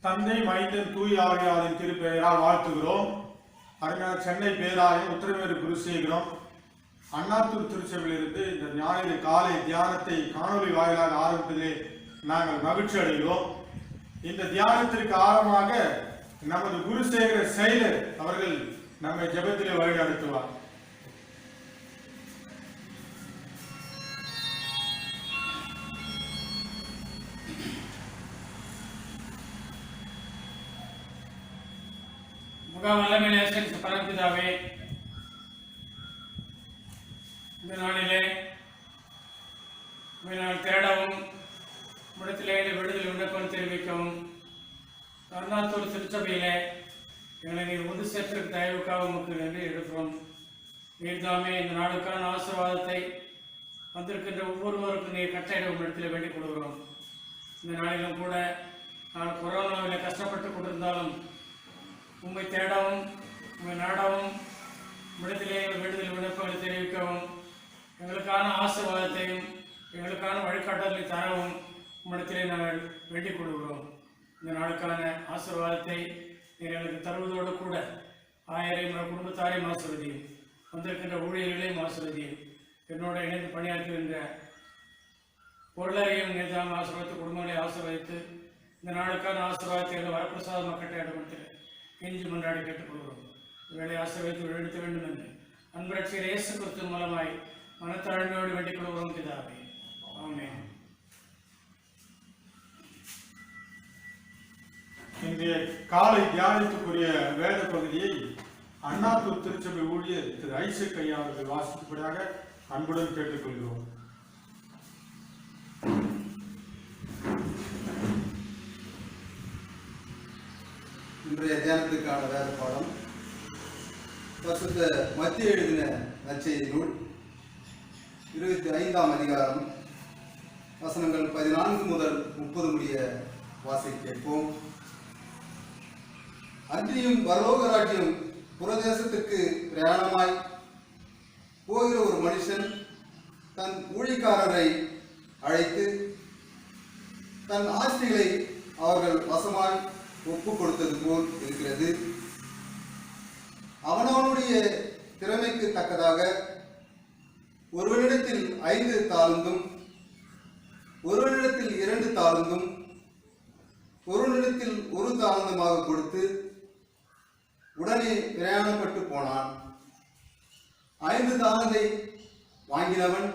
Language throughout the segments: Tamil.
தந்தை மைந்தன் தூய் ஆவியாரின் திருப்பெயரால் வாழ்த்துகிறோம். அருமையான சென்னை பேராயம் உத்தரமேறு குருசேகரம் அண்ணாத்தூர் திருச்சபையிலிருந்து இந்த ஞாயிறு காலை தியானத்தை காணொலி வாயிலாக ஆரம்பித்ததிலே நாங்கள் மகிழ்ச்சி அடைகிறோம். இந்த தியானத்திற்கு ஆரம்பமாக நமது குருசேகர செயலர் அவர்கள் நம்மை ஜெபத்திலே வழி நடத்துவார். பரம்பிதாவே, இந்த நாளிலே தேடவும் இடத்திலே விடுதலை விண்ணப்பம் தெரிவிக்கவும் அண்ணாத்தூர் திருச்சபையிலே எங்களை நீர் ஒன்று சேர்த்திருக்க தயவுக்காக உமக்கு நன்றி எடுக்கிறோம். நீர்தாமே இந்த நாளுக்கான ஆசீர்வாதத்தை வந்திருக்கின்ற ஒவ்வொருவருக்கும் நீர் கட்டளையிட இடத்திலே வேண்டிக் கொள்கிறோம். இந்த நாளிலும் கூட நான் கொரோனாவில் கஷ்டப்பட்டு கொண்டிருந்தாலும் உண்மை தேடவும் உண்மை நாடவும் விடுதலை விடுதலை விண்ணப்பங்களை தெரிவிக்கவும் எங்களுக்கான ஆசீர்வாதத்தையும் எங்களுக்கான வழிகாட்டலை தரவும் உம்மிடத்திலே நாங்கள் வேண்டிக் கொள்கிறோம். இந்த நாளுக்கான ஆசீர்வாதத்தை எங்களுக்கு தருவதோடு கூட ஆயரையும் குடும்பத்தாரையும் ஆசீர்வதியும், வந்திருக்கின்ற ஊழியர்களையும் ஆசீர்வதியும், என்னோட இணைந்து பணியாற்றுகின்ற பொருளையும் நிர்தாம் ஆசீர்வதித்து குடும்பங்களை ஆசீர்வதித்து இந்த நாளுக்கான ஆசீர்வாதத்தை எங்கள் வரப்பிரசாத மக்கட்டை இடமத்தில் கெஞ்சி மன்றாடி கேட்டுக்கொள்கிறோம். இவர்களை ஆசீர்வதித்து எடுத்த வேண்டும் என்று அன்பரட்சியர் இயேசு கிறிஸ்து மூலமாய் மனத்தாழ்மையோடு வேண்டிக் கொள்கிறோம் பிதாவே. ஆமென். இன்றைய காலை தியானத்துக்குரிய வேத பகுதியை அண்ணாத்தூர் திருச்சபை ஊழியர் திரு ஐசக் ஐயா அவர்கள் வாசிக்கும்படியாக அன்புடன் கேட்டுக்கொள்கிறோம். இன்றைய தியானத்துக்கான வேத பாடம் பரிசுத்த மத்திய எழுதின நற்செய்தி நூல் 25ஆம் அதிகாரம் வசனங்கள் 14 முதல் 30 முடிய வாசி கேட்போம். அன்றியும் பரலோக ராஜ்யம் புறதேசத்துக்கு பிரயாணமாய் போகிற ஒரு மனுஷன் தன் ஊழியக்காரரை அழைத்து தன் ஆஸ்திகளை அவர்கள் வசமாய் ஒப்பு கொடுத்தது போல் இருக்கிறது. அவனவனுடைய திறமைக்கு தக்கதாக ஒருவனிடத்தில் 5 தாலந்தும், ஒருவனிடத்தில் 2 தாலந்தும், ஒருவனிடத்தில் 1 தாலந்துமாக கொடுத்து உடனே பிரயாணப்பட்டு போனான். 5 தாலந்தை வாங்கினவன்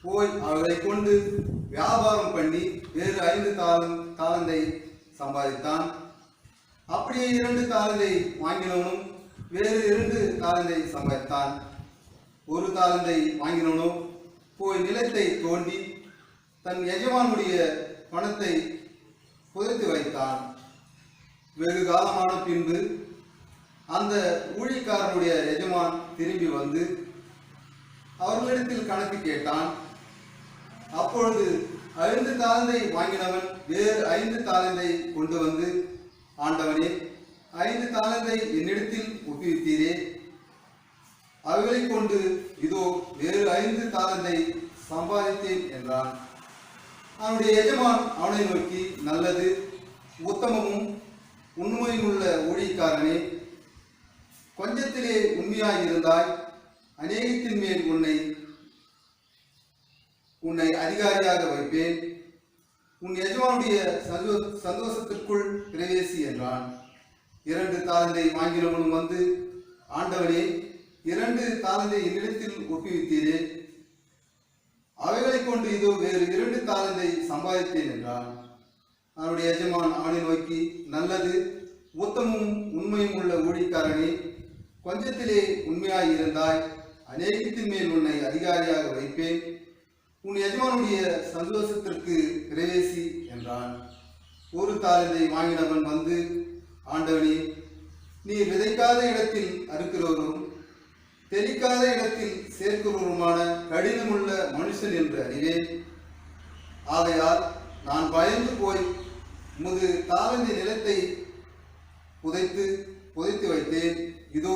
போய் அவர்களை கொண்டு வியாபாரம் பண்ணி வேறு 5 தாலந்தை சம்பாதித்தான். அப்படியே 2 தாலந்தை வாங்கினவனும் வேறு 2 தாலந்தை சம்பாதித்தான். 1 தாலந்தை வாங்கினவனும் போய் நிலத்தை தோண்டி தன் எஜமானுடைய பணத்தை புதைத்து வைத்தான். வெகு காலமான பின்பு அந்த ஊழியக்காரனுடைய எஜமான் திரும்பி வந்து அவர்களிடத்தில் கணக்கு கேட்டான். அப்பொழுது 5 தாலந்தை வாங்கினவன் வேறு 5 தாலந்தை கொண்டு வந்து, ஆண்டவனே, 5 தாலந்தை என்னிடத்தில் ஒப்புவித்தீரே, அவைகளை கொண்டு இதோ வேறு 5 தாலந்தை சம்பாதித்தேன் என்றான். அவனுடைய எஜமான் அவனை நோக்கி, நல்லது, உத்தமமும் உண்மையும் உள்ள ஊழியக்காரனே, கொஞ்சத்திலே உண்மையாய் இருந்தாய், அநேகத்தின் மேல் உன்னை அதிகாரியாக வைப்பேன், உன் எஜமானுடைய சந்தோஷத்திற்குள் பிரவேசி என்றான். 2 தாலந்தை வாங்கினவனும் வந்து, ஆண்டவனே, 2 தாலந்தை என்னிடத்தில் ஒப்புவித்தீரே, அவைகளை கொண்டு இதோ வேறு 2 தாலந்தை சம்பாதித்தேன் என்றான். அவனுடைய எஜமான் அவனை நோக்கி, நல்லது, உத்தமும் உண்மையும் உள்ள ஊழியக்காரனே, கொஞ்சத்திலே உண்மையாய் இருந்தாய், அநேகத்தின் மேல் உன்னை அதிகாரியாக வைப்பேன், உன் எஜமானுடைய சந்தோஷத்திற்கு பிரவேசி என்றான். 1 தாலந்தை வாங்கினவன் வந்து, ஆண்டவனே, நீ விதைக்காத இடத்தில் அறுக்கிறவரும் தெளிக்காத இடத்தில் சேர்க்கிறவருமான கடினமுள்ள மனுஷன் என்று அறிவேன். ஆகையால் நான் பயந்து போய் உமது தாலந்தை நிலத்தை புதைத்து வைத்தேன், இதோ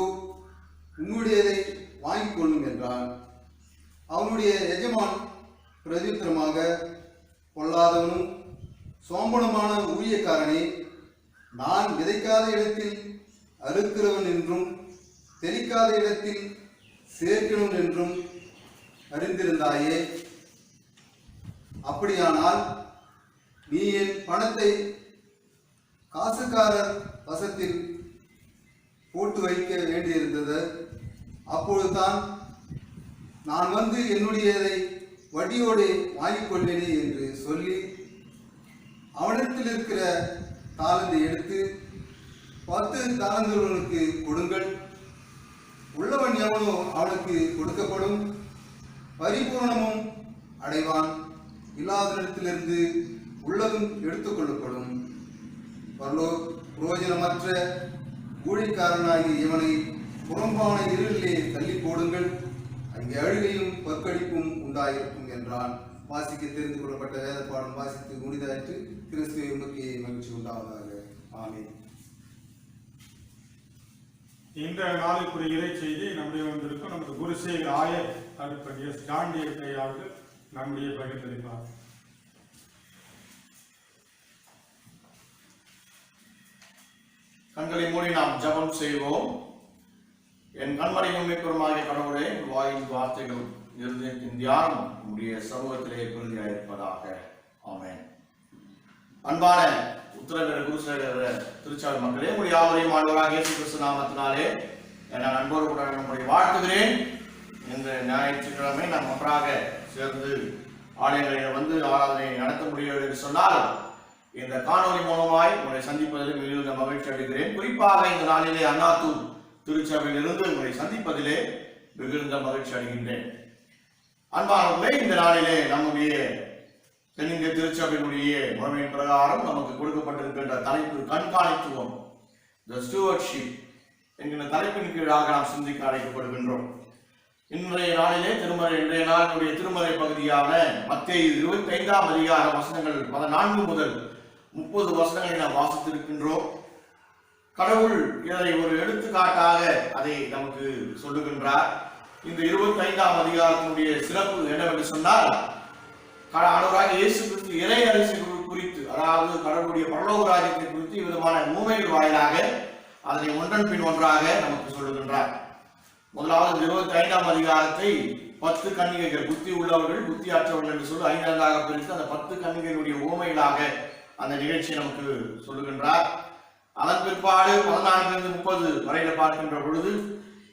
உன்னுடையதை வாங்கிக் கொள்ளும் என்றான். அவனுடைய எஜமான் பிரதியுத்தரமாக, பொல்லாதவனும் சோம்பனமான ஊழியக்காரனே, நான் விதைக்காத இடத்தில் அறுக்கிறவன் என்றும் தெளிக்காத இடத்தில் சேர்க்கிறவன் என்றும் அறிந்திருந்தாயே. அப்படியானால் நீ என் பணத்தை காசுக்காரர் வசத்தில் போட்டு வைக்க வேண்டியிருந்தது. அப்பொழுதுதான் நான் வந்து என்னுடையதை வட்டியோடு வாங்கிக் கொள்வேனே என்று சொல்லி அவனிடத்தில் இருக்கிற தாளந்தை எடுத்து 10 தாளந்துகளுக்கு கொடுங்கள். உள்ளவன் எவனோ அவனுக்கு கொடுக்கப்படும், பரிபூர்ணமும் அடைவான். இல்லாதனிடத்திலிருந்து உள்ளதும் எடுத்துக்கொள்ளப்படும். புரோஜனமற்ற ஊழியக்காரனாகி இவனை புறம்பான இருளிலே தள்ளி போடுங்கள், அங்கே அழுகையும் பற்கடிப்பும் உண்டாயிருக்கும் என்றான். வாசிக்க தெரிந்து கொள்ளப்பட்ட வேத பாடம் வாசித்து முடிதாயிற்று. கிறிஸ்துவை உமக்கு மகிழ்ச்சி உண்டாவதாக. ஆமென். இந்த நாளுக்குரிய இறை செய்தி நம்முடைய வந்திருக்கும் நமது குருசேகர் ஆயர் அருட்பணிய ஸ்டாண்டியர் கையாவது நம்முடைய பகிர்ந்தளிப்பார். கண்களை மூடி நாம் ஜெபம் செய்வோம். என் கண்மறையும் மீட்பருமாகிய கடவுளே, வாயின் வார்த்தைகளும் இருதயத்தின் தியானம் உடைய சமூகத்திலே பிரதியாயிருப்பதாக. ஆமென். அன்பான உத்தரவேறு குருசேகர திருச்சாலை மக்களே, உடைய யாவரையும் ஆண்டவராகிய இயேசு கிறிஸ்து நாமத்தினாலே நான் அன்போடு கூட நம்முடைய வாழ்த்துகிறேன். இந்த ஞாயிற்றுக்கிழமை நாம் ஒன்றாக சேர்ந்து ஆலயங்களில் வந்து ஆராதனை நடத்த முடியாது என்று சொன்னால் இந்த காணொலி மூலமாய் உங்களை சந்திப்பதில் மிகுந்த மகிழ்ச்சி அடைகிறேன். குறிப்பாக இந்த நாளிலே அண்ணாத்தூர் திருச்சபையிலிருந்து உங்களை சந்திப்பதிலே மிகுந்த மகிழ்ச்சி அடைகின்றேன். அன்பானவர்களே, இந்த நாளிலே நம்முடைய தென்னிந்திய திருச்சபையினுடைய முறைமையின் பிரகாரம் நமக்கு கொடுக்கப்பட்டிருக்கின்ற தலைப்பு கண்காணித்துவம், த ஸ்டூவர்ட்ஷிப் என்கிற தலைப்பின் கீழாக நாம் சிந்திக்க அழைக்கப்படுகின்றோம். இன்றைய நாளிலே இன்றைய நாளினுடைய திருமறை பகுதியான மத்தேயு 25ஆம் அதிகார வசனங்கள் 14 முதல் 30 வசனங்களை நாம் வாசித்திருக்கின்றோம். கடவுள் இதனை ஒரு எடுத்துக்காட்டாக அதை நமக்கு சொல்லுகின்றார். இந்த 25ஆம் அதிகாரத்தினுடைய சிறப்பு என்னவென்று சொன்னால், ஆண்டவராகிய இயேசு கிறிஸ்து இறை அரிசி குறித்து, அதாவது கடவுளுடைய பரலோக ராஜ்யத்தை குறித்து விதமான ஊமைகள் வாயிலாக அதனை ஒன்றன் பின் ஒன்றாக நமக்கு சொல்லுகின்றார். முதலாவது 25ஆம் அதிகாரத்தை 10 கன்னிகைகள், புத்தி உள்ளவர்கள் புத்தி அற்றவர்கள் என்று சொல்லி 5ஆக பிரித்து அந்த 10 கன்னிகைகளுடைய ஊமைகளாக அந்த நிகழ்ச்சியை நமக்கு சொல்லுகின்றார். அதன் பிற்பாடு 14 - 30 வரையில பார்க்கின்ற பொழுது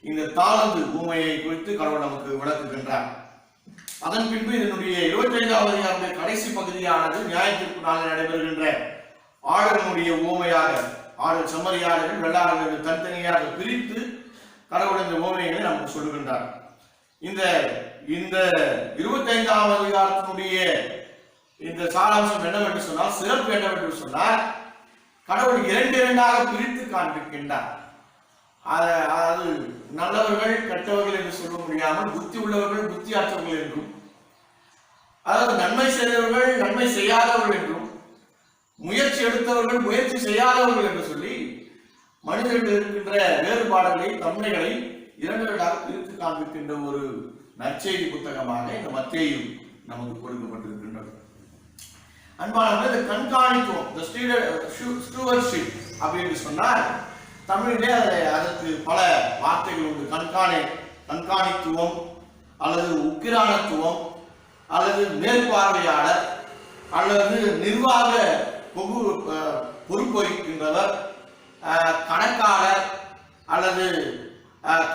இந்த தாளந்து ஊமையை குறித்து கடவுள் நமக்கு விளக்குகின்றார். அதன் பின்பு இதனுடைய 25ஆவது அதிகாரத்தின் கடைசி பகுதியானது நியாயத்திற்கு நாளில் நடைபெறுகின்ற ஆடனுடைய ஊமையாக, ஆடல் செம்மறியாடுகள் வெள்ளாடுகள் தனித்தனியாக பிரித்து கடவுள் இந்த ஊமைகளை நமக்கு சொல்லுகின்றார். இந்த 25ஆவது அதிகாரத்தினுடைய இந்த சாராம்சம் என்னவென்று சொன்னால், சிறப்பு என்னவென்று சொன்னால், கடவுள் 2 பிரித்து காண்பிக்கின்றார். அதாவது நல்லவர்கள் கெட்டவர்கள் என்று சொல்ல முடியாமல் புத்தி உள்ளவர்கள் புத்தி அற்றவர்கள் என்றும், அதாவது நன்மை செய்தவர்கள் நன்மை செய்யாதவர்கள் என்றும், முயற்சி எடுத்தவர்கள் முயற்சி செய்யாதவர்கள் என்று சொல்லி மனிதர்கள் இருக்கின்ற வேறுபாடுகளை தன்மைகளை 2 பிரித்து காண்பிக்கின்ற ஒரு நற்செய்தி புத்தகமாக இந்த மத்தேயு நமக்கு கொடுக்கப்பட்டிருக்கின்றது. அன்பானவர்கள், இந்த கண்காணித்துவம், ஸ்டூவர்ட்ஷிப் அப்படின்னு சொன்னால் தமிழிலே அதற்கு பல வார்த்தைகள் உண்டு. கண்காணித்துவம் அல்லது உக்கிரானத்துவம் அல்லது மேற்பார்வையாளர் அல்லது நிர்வாக பொறுப்பொறிக்கின்றவர், கணக்காளர் அல்லது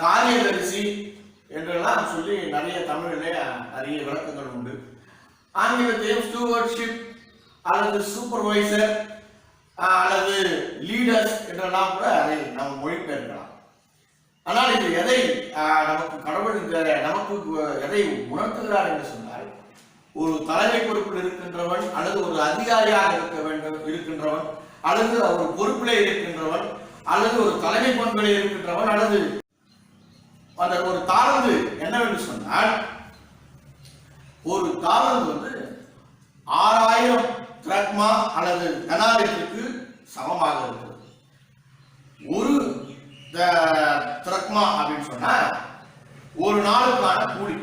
காரியதரிசி என்றெல்லாம் சொல்லி நிறைய தமிழிலே நிறைய விளக்கங்கள் உண்டு. ஆங்கிலத்தையும் ஸ்டூவர்ட்ஷிப் அல்லது சூப்பர்வைசர் அல்லது லீடர்ஸ் என்றெல்லாம் கூட அதை நாம் மொழிபெயர்க்கலாம். ஆனால் இது எதை நமக்கு கடவுள் நமக்கு எதை உணர்த்துகிறார் என்று சொன்னால், ஒரு தலைமை பொறுப்பில் இருக்கின்றவன் அல்லது ஒரு அதிகாரியாக இருக்கின்றவன் அல்லது ஒரு பொறுப்பிலே இருக்கின்றவன் அல்லது ஒரு தலைமை பண்பிலே இருக்கின்றவன் அல்லது அந்த ஒரு தாளந்து என்னவென்று சொன்னால், ஒரு தாளந்து 6000 திரக்மா அல்லது தெனாரியத்துக்கு சமமாக இருக்கிறது. ஒரு திரக்மா அப்படின்னு சொன்னா ஒரு நாளுக்கான கூலி.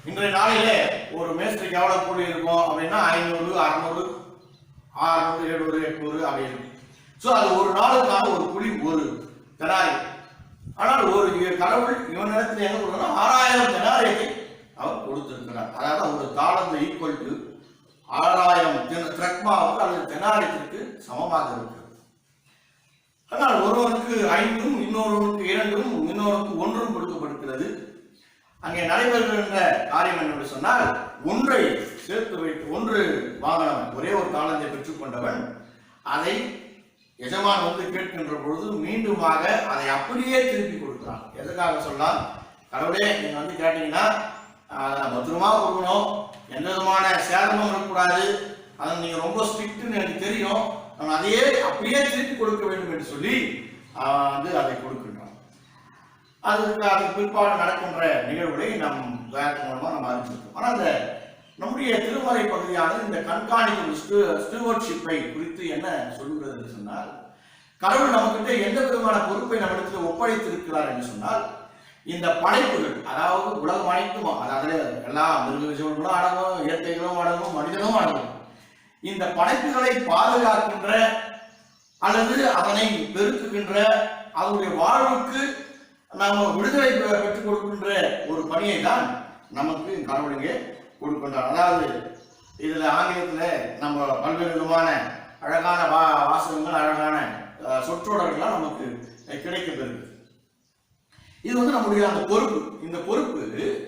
இன்றைய நாளிலே ஒரு மேஸ்திரிக்கு எவ்வளவு கூலி இருக்கும் அப்படின்னா 500, 600, 600, 700, 800 அப்படி இருக்கும். சோ அது ஒரு நாளுக்கான ஒரு கூலி, ஒரு தெனாரி. ஆனால் ஒரு கடவுள் இவன் இடத்துல என்ன கொடுக்கணும், 6000 தெனாரியத்தை அவர் கொடுத்திருக்கிறார். அதாவது ஒரு தாளந்து ஈக்குவல் டு 6000 திரக்மாவுக்கு அல்லது தெனாரியத்திற்கு சமமாக இருக்கிறது. ஆனால் ஒருவனுக்கு 5, இன்னொருவனுக்கு 2, இன்னொருக்கு 1 கொடுக்கப்படுகிறது. அங்கே நடைபெறுகின்ற காரியம் என்னவென்று சொன்னால், ஒன்றை சேர்த்து வைத்து, ஒன்று வாங்கினவன், ஒரே ஒரு தாளந்தை பெற்றுக்கொண்டவன், அதை எஜமான் வந்து கேட்கின்ற பொழுது மீண்டுமாக அதை அப்படியே திருப்பி கொடுக்கிறான். எதுக்காக சொல்லலாம், கடவுளே நீங்க வந்து கேட்டீங்கன்னா அதை பத்திரமா கொடுக்கணும், எந்த விதமான சேதமும் இருக்கக்கூடாது, அதை நீங்க ரொம்ப ஸ்ட்ரிக்ட்னு எனக்கு தெரியும், நான் அதையே அப்படியே திருப்பி கொடுக்க வேண்டும் என்று சொல்லி வந்து அதை கொடுக்கின்றான். அதுக்கு பிற்பாடு நடக்கின்ற நிகழ்வுகளை நம் வேறு மூலமா நம்ம அறிஞ்சிருக்கோம். ஆனால் அந்த நம்முடைய திருமறை பகுதியானது இந்த கண்காணிப்பு ஸ்டூவர்ட்ஷிப்பை குறித்து என்ன சொல்லுகிறது என்று சொன்னால், கடவுள் நமக்கிட்ட எந்த விதமான பொறுப்பை நம்மிடத்தில் ஒப்படைத்திருக்கிறார் என்று சொன்னால், இந்த படைப்புகள், அதாவது உலகம் அனைத்தும், அதாவது எல்லா மிருக ஜீவன்களும் அடங்கும், இயற்கைகளும் அடங்கும், மனிதனும் அடங்கும். இந்த படைப்புகளை பாதுகாக்கின்ற அல்லது அதனை பெருக்குகின்ற, அதனுடைய வாழ்வுக்கு நாம் விடுதலை பெற்றுக் கொடுக்கின்ற ஒரு பணியை தான் நமக்கு கடவுள் இங்கே கொடுக்கின்றார். அதாவது இதுல ஆங்கிலத்துல நம்ம பல்வேறு விதமான அழகான வாசகங்கள், அழகான சொற்றொடர்கள்லாம் நமக்கு கிடைக்கப்பெறுது. இது வந்து நம்முடைய அந்த பொறுப்பு. இந்த பொறுப்பு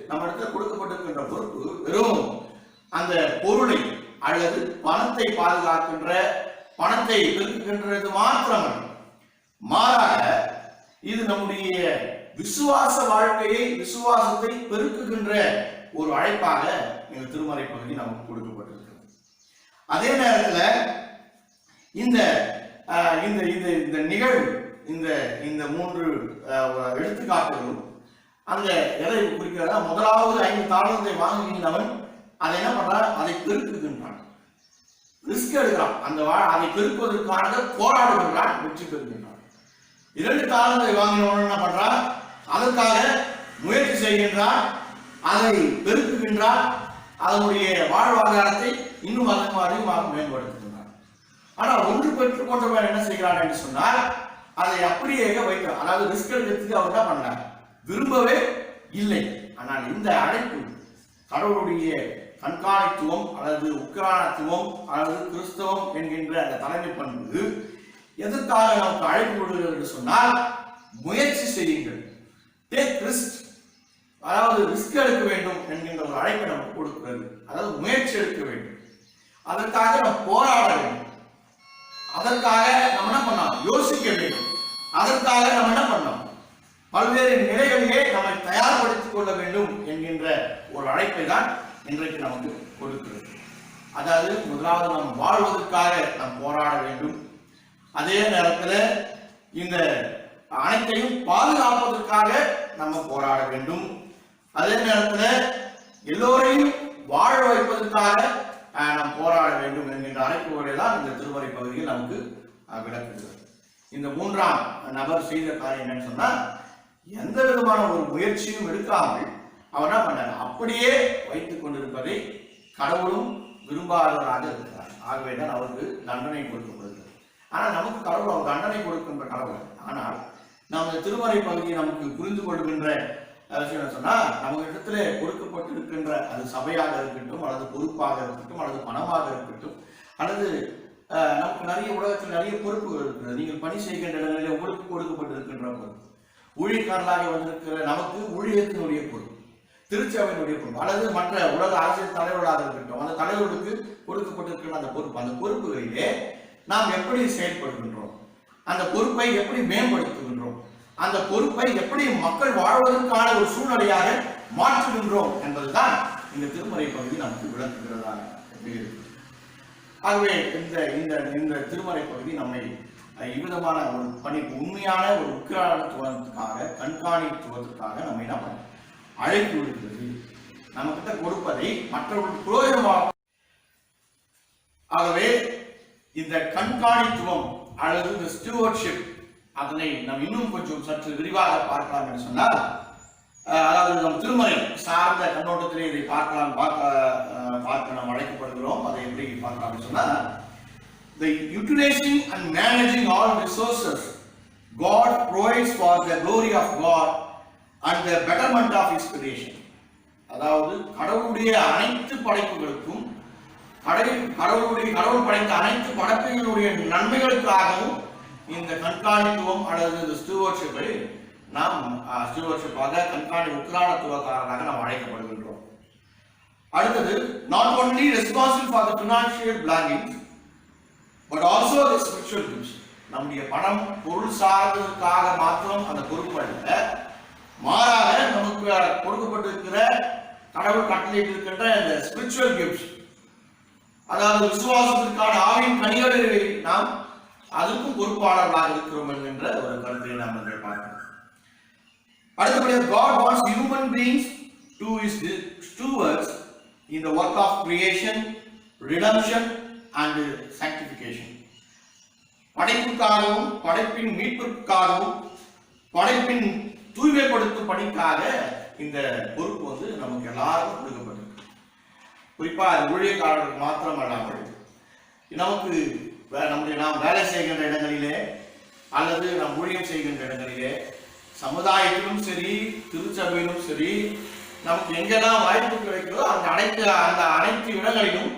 நம்ம இடத்துல கொடுக்கப்பட்டிருக்கின்ற பொறுப்பு வெறும் அந்த பொருளை அல்லது பணத்தை பாதுகாக்கின்ற, பணத்தை பெருக்குகின்றது மாத்திரமல்ல, மாறாக இது நம்முடைய விசுவாச வாழ்க்கையை, விசுவாசத்தை பெருக்குகின்ற ஒரு அழைப்பாக இந்த திருமறை பகுதி நமக்கு கொடுக்கப்பட்டிருக்கிறது. அதே நேரத்தில் இந்த இந்த இந்த நிகழ்வு, இந்த 3 எடுத்துக்காட்டுகளும் அந்த எதை குறிக்கிறதா, முதலாவது 5 தாளந்தை வாங்குகின்றவன் அதை என்ன பண்றான், அதை பெருக்குகின்றான், ரிஸ்க் எடுக்கிறான், அதை பெருக்குவதற்காக போராடுகின்றான், வெற்றி பெறுகின்றான். 2 தாளந்தை வாங்கினவன் என்ன பண்றான், அதற்காக முயற்சி செய்கின்றான், அதை பெருக்குகின்றான், அதனுடைய வாழ்வாதாரத்தை இன்னும் அதிகமாக மேம்படுத்துகின்றான். ஆனால் ஒன்று பெற்றுக் கொண்டவன் என்ன செய்கிறான் என்று சொன்னால், அதை அப்படியே வைக்கிறான். அதாவது ரிஸ்க் எடுக்கிறதுக்கு அவர் என்ன பண்ணார், விரும்பவே இல்லை. ஆனால் இந்த அழைப்பு கடவுளுடைய கண்காணித்துவம் அல்லது உக்ரானத்துவம் அல்லது கிறிஸ்தவம் என்கின்ற அந்த தலைமை பண்பு எதற்காக நமக்கு அழைப்பு கொடுக்கிறது என்று சொன்னால், முயற்சி செய்யுங்கள், டேக் ரிஸ்க், அதாவது ரிஸ்க் எடுக்க வேண்டும் என்கின்ற ஒரு அழைப்பை நமக்கு கொடுக்கிறது. அதாவது முயற்சி எடுக்க வேண்டும், அதற்காக நம்ம போராட வேண்டும், அதற்காக நம்ம என்ன பண்ணோம், யோசிக்க வேண்டும், அதற்காக நம்ம என்ன பண்ணோம், பல்வேறு நிலைகளிலே நம்மை தயார்படுத்திக் கொள்ள வேண்டும் என்கின்ற ஒரு அழைப்பை தான் இன்றைக்கு நமக்கு கொடுக்கிறது. அதாவது முதலாவது நாம் வாழ்வதற்காக நாம் போராட வேண்டும், அதே நேரத்தில் இந்த அனைத்தையும் பாதுகாப்பதற்காக நம்ம போராட வேண்டும், அதே நேரத்தில் எல்லோரையும் வாழ வைப்பதற்காக நாம் போராட வேண்டும் என்கின்ற அழைப்புகளை தான் இந்த திருமறை பகுதியில் நமக்கு விளக்குகிறது. இந்த 3ஆம் நபர் செய்த காரியம் என்னன்னு சொன்னா, எந்த விதமான ஒரு முயற்சியும் எடுக்காமல் அவர் என்ன பண்ணார், அப்படியே வைத்துக் கொண்டிருப்பதை கடவுளும் விரும்பாதவராக இருக்கிறார். ஆகவே தான் அவருக்கு தண்டனை கொடுக்கப்படுகிறது. ஆனால் நமக்கு கடவுள் அவர் தண்டனை கொடுக்கின்ற கடவுள். ஆனால் நம்ம திருமறை பகுதியை நமக்கு புரிந்து கொள்கின்ற விஷயம் சொன்னா, நம்ம இடத்துல கொடுக்கப்பட்டிருக்கின்ற அது சபையாக இருக்கட்டும், அல்லது பொறுப்பாக இருக்கட்டும், அல்லது பணமாக இருக்கட்டும், அல்லது நமக்கு நிறைய உலகத்தில் நிறைய பொறுப்புகள் இருக்கிறது. நீங்கள் பணி செய்கின்ற இடங்களில் உங்களுக்கு கொடுக்கப்பட்டிருக்கின்ற பொறுப்பு, ஊழியக்காரர்களாக வந்திருக்கிற நமக்கு ஊழியத்தினுடைய பொறுப்பு, திருச்சபையினுடைய பொறுப்பு, அல்லது மற்ற உலக அரசியல் தலைவர்களாக இருக்கட்டும், அந்த தலைவர்களுக்கு கொடுக்கப்பட்டிருக்கின்ற அந்த பொறுப்பு, அந்த பொறுப்புகளிலே நாம் எப்படி செயல்படுகின்றோம், அந்த பொறுப்பை எப்படி மேம்படுத்துகின்றோம், அந்த பொறுப்பை எப்படி மக்கள் வாழ்வதற்கான ஒரு சூழ்நிலையாக மாற்றுகின்றோம் என்பதுதான் இந்த திருமறை பகுதி நமக்கு விளக்குகிறதாக இருக்கு. ஆகவே இந்த திருமறை பகுதி நம்மை இவ்விதமான ஒரு பணிக்கு, உண்மையான ஒரு உக்கிரானத்துவத்துக்காக, கண்காணித்துவதற்காக நம்ம என்ன பண்ண அழைப்பு விடுகிறது. நம்ம கிட்ட கொடுப்பதை மற்றவர்களுக்கு பிரயோஜனமாக. ஆகவே இந்த கண்காணித்துவம் அல்லது இந்த ஸ்டூவர்ட்ஷிப், அதனை நாம் இன்னும் கொஞ்சம் சற்று விரிவாக பார்க்கலாம் என்று சொன்னால், அதாவது நம் திருமறை சார்ந்த கண்ணோட்டத்திலே இதை பார்க்க நாம் அழைக்கப்படுகிறோம். அதை எப்படி பார்க்கலாம் சொன்னால், the utilizing and managing all resources God provides for the glory of God and the betterment of His creation. அதாவது கடவுளுடைய அனைத்து படைப்புகளுக்கும் கடவுள் படைத்த அனைத்து படைப்புகளுடைய நன்மைகளுக்காகவும் இந்த கண்காணித்துவம் அல்லது ஸ்டூவர்ஷிப்பை நாம் ஸ்டூவர்ஷிப்பாக உக்கிரானத்துவக்காரராக நாம் அழைக்கப்படுகின்றோம். அடுத்தது, not only responsible for the financial belongings but also the spiritual gifts. நம்முடைய பணம் பொருள் சார்ந்ததுக்காக மாத்திரம் அந்த பொறுப்பு அல்ல, மாறாக நமக்கு கொடுக்கப்பட்டிருக்கிற கடவுள் கட்டளையிட்டிருக்கின்ற இந்த ஸ்பிரிச்சுவல் கிஃப்ட்ஸ், அதாவது விசுவாசத்திற்கான ஆவியின் கனிகளை நாம் அதுக்கும் பொறுப்பாளர்களாக இருக்கிறோம் என்கின்ற ஒரு கருத்தை நாம் பார்க்கிறோம். அடுத்தபடியாக, God wants human beings to his stewards in the work of creation, redemption and sanctification. படைப்புக்காகவும் படைப்பின் மீட்புக்காகவும் படைப்பின் தூய்மைப்படுத்தும் பணிக்காக இந்த பொறுப்பு நமக்கு எல்லாருக்கும் கொடுக்கப்பட்டிருக்கு. குறிப்பா ஊழியக்காரர்களுக்கு மாத்திரம் அல்லாமல் நமக்கு நாம் வேலை செய்கின்ற இடங்களிலே அல்லது நாம் ஊழியம் செய்கின்ற இடங்களிலே, சமுதாயத்திலும் சரி திருச்சபையிலும் சரி, நமக்கு எங்கெல்லாம் வாய்ப்பு கிடைக்கிறதோ அந்த அனைத்து இடங்களிலும்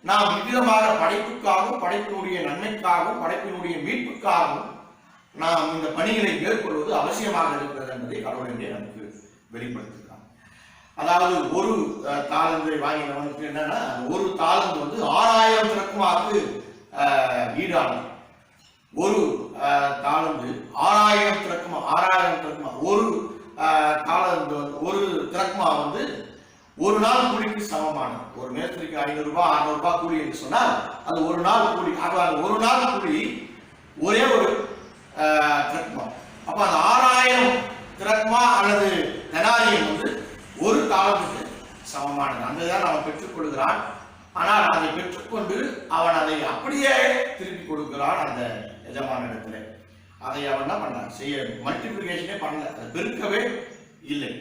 நாம் விதமாக படைப்புக்காகவும் படைப்பினுடைய நன்மைக்காகவும் படைப்பினுடைய மீட்புக்காகவும் நாம் இந்த பணிகளை மேற்கொள்வது அவசியமாக இருக்கிறது என்பதை கடவுளே நமக்கு வெளிப்படுத்துகிறார். அதாவது ஒரு தாளந்தை வாங்கினவனுக்கு என்னன்னா, ஒரு தாளந்து 6000 திரக்குமாக்கு ஈடானது. ஒரு தாளந்து 6000 திரக்குமா, ஒரு தாளந்து ஒரு திரக்குமா ஒரு நாள் கூலிக்கு சமமானது. ஒரு மேஸ்திரிக்கு 500 ரூபாய் 600 ரூபாய் கூலி என்று சொன்னால் அது ஒரு நாள் கூலி. ஒரு நாள் கூலி ஒரே ஒரு திரக்மா. அப்ப அந்த 6000 திரக்மா அல்லது தெனாரியம் ஒரு காலத்துக்கு சமமானது. அந்த தான் அவன் பெற்றுக் கொள்கிறான். ஆனால் அதை பெற்றுக்கொண்டு அவன் அதை அப்படியே திருப்பி கொடுக்கிறான் அந்த எஜமான இடத்துல. அதை அவன் என்ன பண்ணான், செய்ய மல்டிபிளிகேஷனே பண்ணல, அதை பெருக்கவே இல்லை.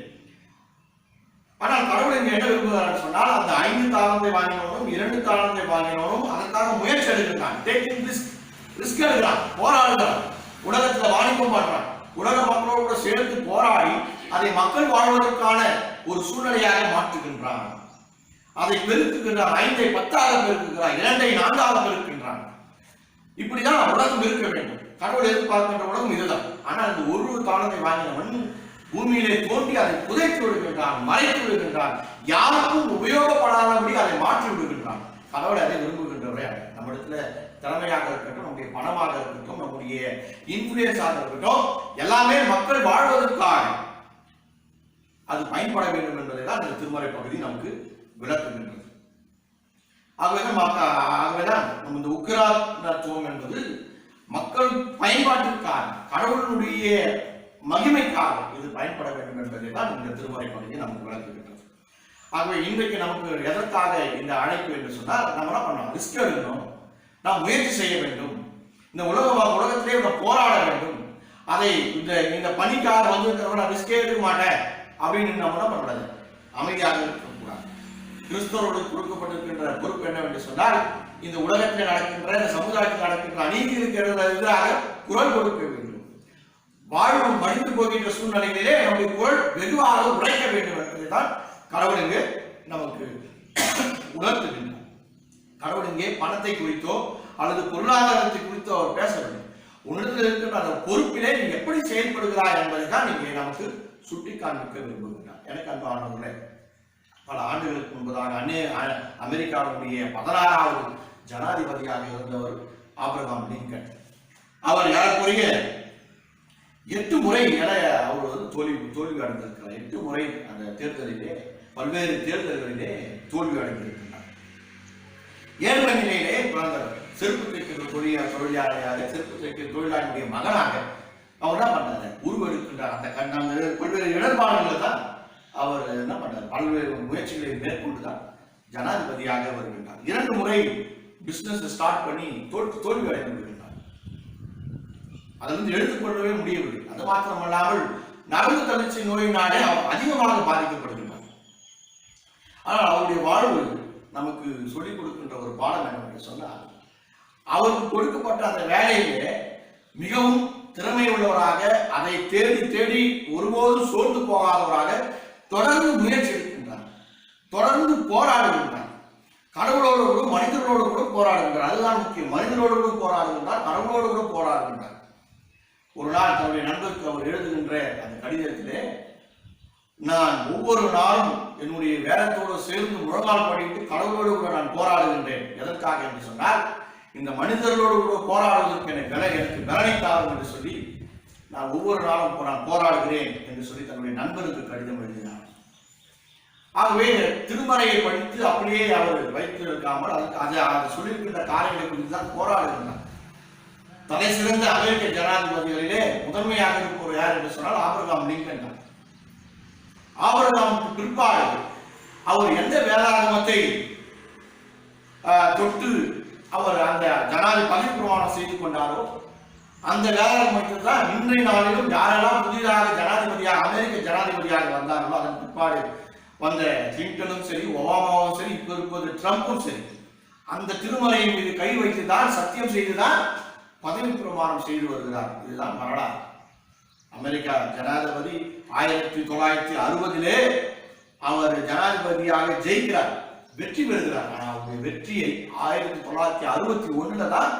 ஆனால் கடவுள் இங்க என்ன விரும்புகிறார் சொன்னால், அந்த 5 தாளந்தை வாங்கினவனும் 2 தாளந்தை வாங்கினவனும் அதற்காக முயற்சி எடுக்கிறான், ரிஸ்க் எடுக்கிறான், போராடுகிறான், உலகத்துல வாணிபம் பண்றான், உலக மக்களோடு சேர்த்து போராடி அதை மக்கள் வாழ்வதற்கான ஒரு சூழ்நிலையாக மாற்றுகின்றான். அதை பெருக்குகின்றான். 5ஐ 10ஆக பெருக்குகிறான், 2ஐ 4ஆக பெருக்குகின்றான். இப்படிதான் உலகம் இருக்க வேண்டும். கடவுள் எதிர்பார்க்கின்ற உலகம் இதுதான். ஆனால் இந்த ஒரு தாளந்தை வாங்கினவன் பூமியிலே தோன்றி அதை புதைத்து விடுகின்றான், மறைத்து விடுகின்றான், யாருக்கும் உபயோகப்படாதபடி அதை மாற்றி விடுகின்றான். கடவுளை அதை விரும்புகின்றவரே. நம்ம இடத்துல திறமையாக இருக்கட்டும், நம்முடைய பணமாக இருக்கட்டும், நம்முடைய இன்ஃபுளுயன்ஸாக இருக்கட்டும், எல்லாமே மக்கள் வாழ்வதற்காக அது பயன்பட வேண்டும் என்பதை தான் இந்த திருமறை பகுதி நமக்கு விளக்குகின்றது. ஆகவேதான் நம்ம இந்த உக்கிரானத்துவம் என்பது மக்கள் பயன்பாட்டிற்காக, கடவுளுடைய மகிமைக்காக இது பயன்பட வேண்டும் என்பதை தான் இந்த திருமறை பகுதி நமக்கு விளக்குகின்றது. ஆகவே இன்றைக்கு நமக்கு எதற்காக இந்த அழைப்பு என்று சொன்னால், நம்ம என்ன பண்ணோம், ரிஸ்க் எடுக்கணும், நாம் முயற்சி செய்ய வேண்டும், இந்த உலகத்திலே போராட வேண்டும். அதை இந்த பணிக்காக ரிஸ்கே எடுக்க மாட்டேன் அப்படின்னு நம்ம என்ன பண்ணக்கூடாது, அமைதியாக இருக்கக்கூடாது. கிறிஸ்தவர்களுக்கு கொடுக்கப்பட்டிருக்கின்ற பொறுப்பு என்னவென்று சொன்னால், இந்த உலகத்தில் நடக்கின்ற, இந்த சமுதாயத்தில் நடக்கின்ற அநீதிக்கு எதிராக குரல் கொடுக்க வேண்டும். வாழ்வு மடிந்து போகின்ற சூழ்நிலைகளிலே நம்முடைய குரல் வெகுவாக உரைக்க வேண்டும் என்பதைதான் கடவுள் இங்கே நமக்கு உணர்த்துகின்றார். கடவுள் இங்கே பணத்தை குறித்தோ அல்லது பொருளாதாரத்தை குறித்தோ அவர் பேசவில்லை. உணர்ந்து இருக்கின்ற அந்த பொறுப்பிலே நீ எப்படி செயல்படுகிறாய் என்பதை தான் இங்கே நமக்கு சுட்டி காண்பிக்க விரும்புகின்றார். எனக்கு அன்பானவர்களே, பல ஆண்டுகளுக்கு முன்பதாக அமெரிக்காவுடைய 16வது ஜனாதிபதியாக இருந்தவர் ஆபிரகாம் லிங்கன். அவர் ஏறக்குறைய 8 முறை அவர் தோல்வி அடைந்திருக்கிறார். 8 முறை அந்த தேர்தலிலே, பல்வேறு தேர்தல்களிலே தோல்வி அடைந்திருக்கிறார். ஏழ்மை நிலையிலே பிறந்தவர். செருப்பு தைக்கிற தொழிலாளியாக, செருப்பு தைக்கிற தொழிலாளியுடைய மகனாக அவர் என்ன பண்ணாரு, உருவெடுக்கின்றார். அந்த பல்வேறு இடர்பாடுகளை தான் அவர் என்ன பண்ணார், பல்வேறு முயற்சிகளை மேற்கொண்டுதான் ஜனாதிபதியாக வருகின்றார். 2 முறை பிசினஸ் ஸ்டார்ட் பண்ணி தோல்வி அடைந்து விடுகின்றார். அதிலிருந்து எடுத்துக்கொள்ளவே முடியவில்லை. அது மாத்திரமல்லாமல் நரம்பு தளர்ச்சி நோயினாலே அவர் அதிகமாக பாதிக்கப்படுகின்றார். ஆனால் அவருடைய வாழ்வு நமக்கு சொல்லிக் கொடுக்கின்ற ஒரு பாடம் என்னவென்று சொன்னால், அவருக்கு கொடுக்கப்பட்ட அந்த வேலையிலே மிகவும் திறமை உள்ளவராக, அதை தேடி தேடி ஒருபோதும் சோர்ந்து போகாதவராக தொடர்ந்து முயற்சி எடுக்கின்றார், தொடர்ந்து போராடுகின்றார். கடவுளோடு கூட மனிதர்களோடு கூட போராடுகின்றார். அதுதான் முக்கியம். மனிதர்களோடு கூட போராடுகின்றார், கடவுளோடு கூட போராடுகின்றார். ஒரு நாள் தன்னுடைய நண்பருக்கு அவர் எழுதுகின்ற அந்த கடிதத்திலே, நான் ஒவ்வொரு நாளும் என்னுடைய வேதத்தோடு சேர்ந்து முழங்கால் படித்து கடவுளோடு கூட நான் போராடுகின்றேன். எதற்காக என்று சொன்னால், இந்த மனிதர்களோடு கூட போராடுவதற்கு எனக்கு பலனைத்தாகும் என்று சொல்லி நான் ஒவ்வொரு நாளும் நான் போராடுகிறேன் என்று சொல்லி தன்னுடைய நண்பருக்கு கடிதம் எழுதினார். ஆகவே திருமறையை படித்து அப்படியே அவர் வைத்து இருக்காமல் அதை சொல்லியிருக்கின்ற காரியங்களை குறித்து தான் போராடுகின்றார். தலை சிறந்த அமெரிக்க ஜனாதிபதிகளிலே முதன்மையாக இருப்பவர் யார் என்று சொன்னால் ஆபிரகாம் லிங்கன் தான். ஆபிரகாமுக்கு பிற்பாடு அவர் எந்த வேதாகமத்தை தொட்டு அவர் அந்த பதவி பிரமாணம் செய்து கொண்டாரோ அந்த வேதாகமத்தை தான் இன்றைய நாளிலும் யாரெல்லாம் புதிதாக ஜனாதிபதியாக அமெரிக்க ஜனாதிபதியாக வந்தார்களோ அதன் பிற்பாடு வந்த கிளின்டனும் சரி, ஒபாமாவும் சரி, இப்ப இருப்பது ட்ரம்பும் சரி, அந்த திருமலையின் மீது கை வைத்துதான் சத்தியம் செய்துதான் பதவி பிரமாணம் செய்து வருகிறார். இதுதான் வரலாறு. அமெரிக்கா ஜனாதிபதி 1960 அவர் ஜனாதிபதியாக ஜெயிக்கிறார், வெற்றி பெறுகிறார். ஆனால் அவருடைய வெற்றியை 1961 தான்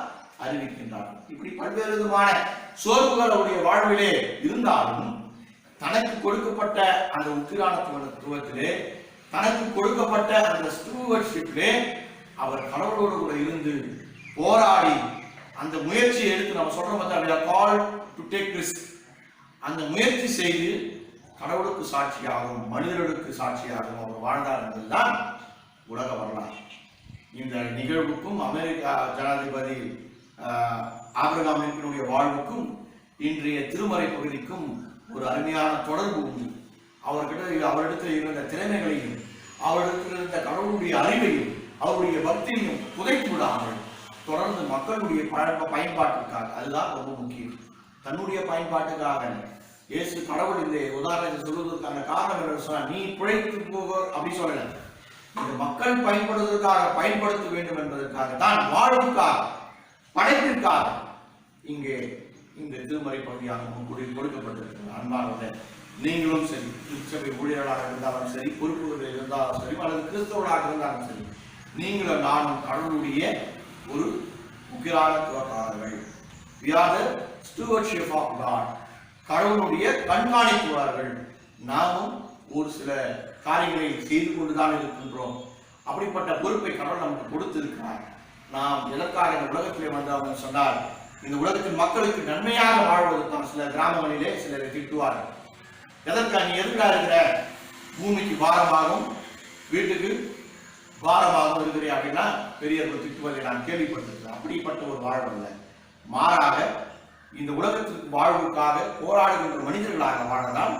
அறிவிக்கின்றார். இப்படி பல்வேறு விதமான சோர்வுகள் அவருடைய வாழ்விலே இருந்தாலும் தனக்கு கொடுக்கப்பட்ட அந்த உக்கிரானத்துவத்திலே, தனக்கு கொடுக்கப்பட்ட அந்த ஸ்டூவர்ட்ஷிப்பிலே அவர் கடவுளோடு கூட இருந்து போராடி அந்த முயற்சியை எடுத்து நம்ம சொல்றோம் அந்த முயற்சி செய்து கடவுளுக்கு சாட்சியாகவும் மனிதர்களுக்கு சாட்சியாகவும் அவர் வாழ்ந்தார் என்பதுதான் உலக வரலாறு. இந்த நிகழ்வுக்கும் அமெரிக்கா ஜனாதிபதி ஆபிரகாம் லிங்கனுடைய வாழ்வுக்கும் இன்றைய திருமறை பகுதிக்கும் ஒரு அருமையான தொடர்பு உண்டு. அவரிடத்தில் இருந்த திறமைகளையும் அவரிடத்தில் இருந்த கடவுளுடைய அறிவையும் அவருடைய பக்தியையும் புதைத்து விடாமல் தொடர்ந்து மக்களுடைய பயன்பாட்டிற்காக, அதுதான் ரொம்ப முக்கியம். தன்னுடைய பயன்பாட்டுக்காக இயேசு கடவுள் இந்த உதாரணத்தை சொல்வதற்கான காரணம் என்ன சொன்னால், நீ பிழைத்து போக அப்படி சொல்லல, இந்த மக்கள் பயன்படுவதற்காக பயன்படுத்த வேண்டும் என்பதற்காக தான், வாழ்வுக்காக படைப்பிற்காக இங்கே இந்த திருமறை பகுதியாக கொடுக்கப்பட்டிருக்கிறது. அன்பானவர்களே, நீங்களும் சரி, திருச்சபை ஊழியர்களாக இருந்தாலும் சரி, பொறுப்புகளில் இருந்தாலும் சரி, அல்லது கிறிஸ்தவர்களாக இருந்தாலும் சரி, நீங்களும் நானும் கடவுளுடைய ஒரு உக்கிரானத்துவக்காரர்கள். We are the stewardship of God. கடவுளுடைய கண்காணிப்புவார்கள். நாமும் ஒரு சில காரியங்களை செய்து கொண்டுதான் இருக்கின்றோம். அப்படிப்பட்ட பொறுப்பை கடவுள் நமக்கு கொடுத்திருக்கிறார். நாம் எதற்காக இந்த உலகத்திலே வந்தோம் சொன்னால், இந்த உலகத்தின் மக்களுக்கு நன்மையாக வாழ்வதற்கான. சில கிராமங்களிலே சிலரை திட்டுவார்கள், எதற்காக நீ எதுக்காக இருக்கிற, பூமிக்கு பாரமாகவும் வீட்டுக்கு பாரமாகவும் இருக்கிறேன் அப்படின்னா பெரியவர்கள் திட்டுவதை நான் கேள்விப்பட்டிருக்கிறேன். அப்படிப்பட்ட ஒரு வாழ்வு அல்ல, மாறாக இந்த உலகத்திற்கு வாழ்வுக்காக போராடுகின்ற மனிதர்களாக வாழதான்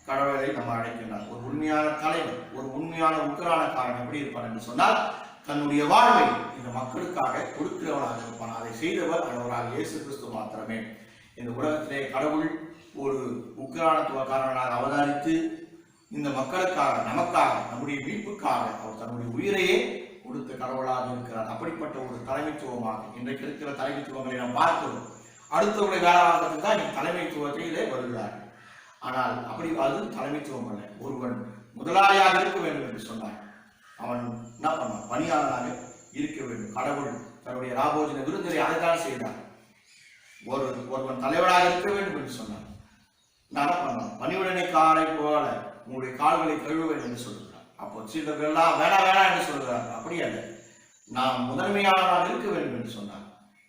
கடவுளை நம்ம அழைக்கின்றார். ஒரு உண்மையான தலைவர், ஒரு உண்மையான உக்கிரானக்காரன் எப்படி இருப்பான் என்று சொன்னால், தன்னுடைய வாழ்வை இந்த மக்களுக்காக கொடுக்கிறவனாக இருப்பான். அதை செய்தவர் அவராக இயேசு கிறிஸ்து மாத்திரமே. இந்த உலகத்திலே கடவுள் ஒரு உக்கிரானத்துவக்காரனாக அவதரித்து இந்த மக்களுக்காக, நமக்காக, நம்முடைய மீட்புக்காக அவர் தன்னுடைய உயிரையே கொடுத்த கடவுளாக இருக்கிறார். அப்படிப்பட்ட ஒரு தலைமைத்துவமாக இன்றைக்கு இருக்கிற தலைமைத்துவங்களை நாம் பார்க்கிறோம். அடுத்தவர்களை வேலைவாதத்துக்கு தான் இந்த தலைமைத்துவத்திலே வருகிறார்கள். ஆனால் அப்படி அது தலைமைத்துவம் அல்ல. ஒருவன் முதலாளியாக இருக்க வேண்டும் என்று சொன்னார், அவன் என்ன பண்ணான், பணியாளராக இருக்க வேண்டும். கடவுள் தன்னுடைய ராபோஜன விருந்தினை அதைத்தான் செய்தார். ஒருவன் தலைவராக இருக்க வேண்டும் என்று சொன்னார். என்ன பண்ணான், பணிவுடனை காரை போல உங்களுடைய கால்களை கழுவேன் என்று சொல்கிறார். அப்போ சீடர்கள் எல்லாம் வேணா என்று சொல்கிறார். அப்படி அல்ல, நாம் முதன்மையாளராக இருக்க வேண்டும் என்று சொன்னார்.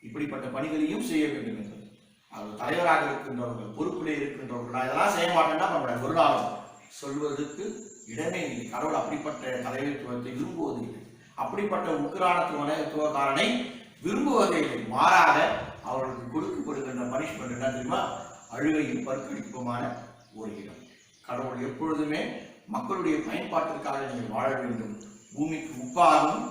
இப்படிப்பட்ட பணிகளையும் செய்ய வேண்டும் என்று அவர் தலைவராக இருக்கின்றவர்கள், பொறுப்பிலே இருக்கின்றவர்கள், நான் இதெல்லாம் செய்ய மாட்டேன்னா நம்முடைய ஒரு நாளும் சொல்வதற்கு இடமே இல்லை. கடவுள் அப்படிப்பட்ட தலைமைத்துவத்தை விரும்புவது இல்லை. அப்படிப்பட்ட உக்கிரானத்துவக்காரனை விரும்புவதே இல்லை. மாறாக அவர்களுக்கு கொடுக்கப்படுகின்ற பனிஷ்மெண்ட் என்ன தெரியுமா, அழுகையும் பற்கடிப்புமான ஒரு இடம். கடவுள் எப்பொழுதுமே மக்களுடைய பயன்பாட்டிற்காக நீங்கள் வாழ வேண்டும், பூமிக்கு உப்பாகவும்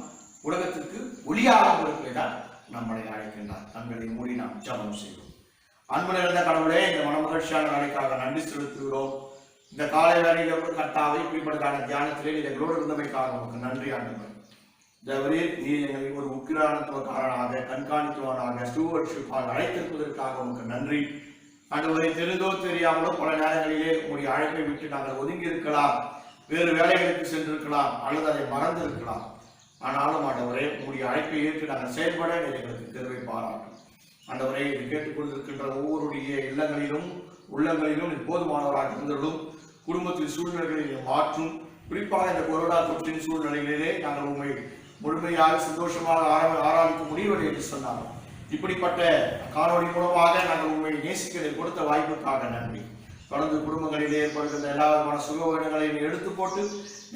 உலகத்திற்கு ஒளியாகவும் இருப்பதுதான் நம்மளை அழைக்கின்றார். தங்களை மூடி நாம் ஜெபம் செய்வோம். அன்பு நிறைந்த கடவுளே, இந்த மனமகிழ்ச்சியான நாளைக்காக நன்றி செலுத்துகிறோம். இந்த காலை வேளையில் கர்த்தாவை இப்படிப்பட்டதான தியானத்திலே எங்களோடு இருந்தமைக்காக உங்களுக்கு நன்றி ஆண்டவர். தேவரீர் நீர் எங்களை ஒரு உக்கிரானத்துவக்காரனாக, கண்காணித்துவனாக, ஸ்டூவர்ட்ஷிப்பாக அழைத்திருப்பதற்காக உமக்கு நன்றி. ஆண்டவரை தெரிந்தோ தெரியாமலோ பல நேரங்களிலே உங்களுடைய அழைப்பை விட்டு நாங்கள் ஒதுங்கி இருக்கலாம், வேறு வேலைகளுக்கு சென்றிருக்கலாம், அல்லது அதை மறந்திருக்கலாம். ஆனாலும் ஆண்டவரே உங்களுடைய அழைப்பை ஏற்று நாங்கள் செயல்பட எங்களுக்கு கிருபை பாராட்டும். ஆண்டவரை இதை கேட்டுக்கொண்டிருக்கின்ற ஒவ்வொருடைய இல்லங்களிலும் உள்ளங்களிலும் போதுமானவராக இருந்ததும் குடும்பத்தின் சூழ்நிலைகளை மாற்றும். குறிப்பாக இந்த கொரோனா தொற்றின் சூழ்நிலைகளிலே நாங்கள் உண்மை முழுமையாக சந்தோஷமாக ஆராதிக்க முடியவில்லை என்று சொன்னார். இப்படிப்பட்ட காணொலி மூலமாக நாங்கள் உண்மை நேசிக்கிறதை கொடுத்த வாய்ப்புக்காக நன்றி. தொடர்ந்து குடும்பங்களில் ஏற்படுகின்ற எல்லா விதமான சுகவீனங்களையும் எடுத்து போட்டு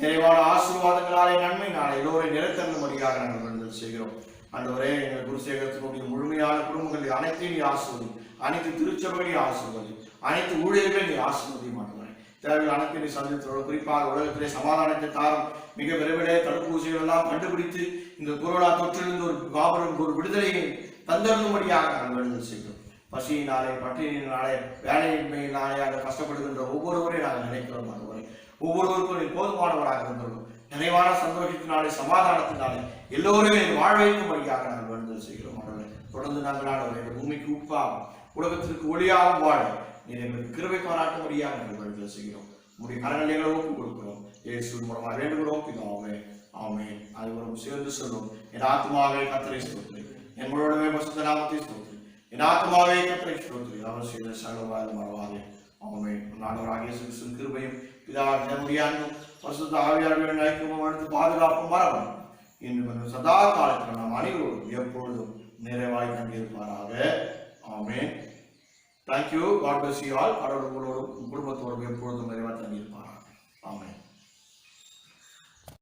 நிறைவான ஆசீர்வாதங்களாலே நன்மை நாளை எல்லோரை நிறைத்தரும்படியாக நாங்கள் வேண்டுதல் செய்கிறோம். ஆண்டவரே எங்கள் குருசேகரத்தினுடைய முழுமையான குடும்பங்களை அனைத்தையும் நீ ஆசீர்வதி, அனைத்து திருச்சபைகளையும் ஆசீர்வதி, அனைத்து ஊழியர்களையும் நீ ஆசீர்வதி. மாட்டுவாய் தேவையான அனைத்து நீ சந்தித்தோடு குறிப்பாக உலகத்திலே சமாதானத்தை தாரும். மிக விரைவிலே தடுப்பூசிகள் எல்லாம் கண்டுபிடித்து இந்த கொரோனா தொற்றிலிருந்து ஒரு காபரும் ஒரு விடுதலையை தந்தரும்படியாக நாங்கள் வேண்டுதல் செய்கிறோம். பசியினாலே, பட்டினியினாலே, வேலையின்மையினாலே கஷ்டப்படுகின்ற ஒவ்வொருவரையும் நாங்கள் நினைக்கிறோம். ஆண்டவரே ஒவ்வொருவருக்கும் நீ போதுமானவராக இருந்துள்ளோம். நிறைவான சந்தோஷத்தினாலே, சமாதானத்தினாலே எல்லோருமே வாழ வைக்கும்படியாக நாங்கள் வேண்டுதல் செய்கிறோம். ஆண்டவரே தொடர்ந்து நாங்கள் ஆண்டவரே பூமிக்கு உப்பாகும், உலகத்திற்கு ஒளியாகவும் வாழ நீர் எங்களுக்கு கிருபை பாராட்டும்படியாக நாங்கள் வேண்டுதல் செய்கிறோம். உங்களுடைய கரங்களை எங்களை ஒப்புக் கொடுக்கிறோம். இயேசுவின் மூலமாக வேண்டுகிறோம் பிதாவே, ஆமென். அதுவரும் சேர்ந்து சொல்லும். என் ஆத்மாவே கர்த்தரை ஸ்தோத்திரி, எங்களோடவே பரிசுத்த நாமத்தை ஸ்தோத்திரி. என் ஆத்மாவே கர்த்தரை ஸ்தோத்திரி, அவர் செய்த சகலவாத மறவாதே. ஆமென். ஆண்டவராகிய இயேசு கிறிஸ்துவின் கிருபையும் பிதாவாகிய நம்முடைய அன்பும் பரிசுத்த ஆவியானவரின் ஐக்கியமும் அடுத்து பாதுகாப்பும் மறவாது இன்னும் சதா காலத்தில் நாம் அனைவரும் எப்பொழுதும் நிறைவாய் தங்கியிருப்பாராக. ஆமென். Thank you. God bless you all. கடவுள் உங்களோடும் குடும்பத்தோடும் எப்பொழுதும் நிறைவாய் தங்கியிருப்பாராக.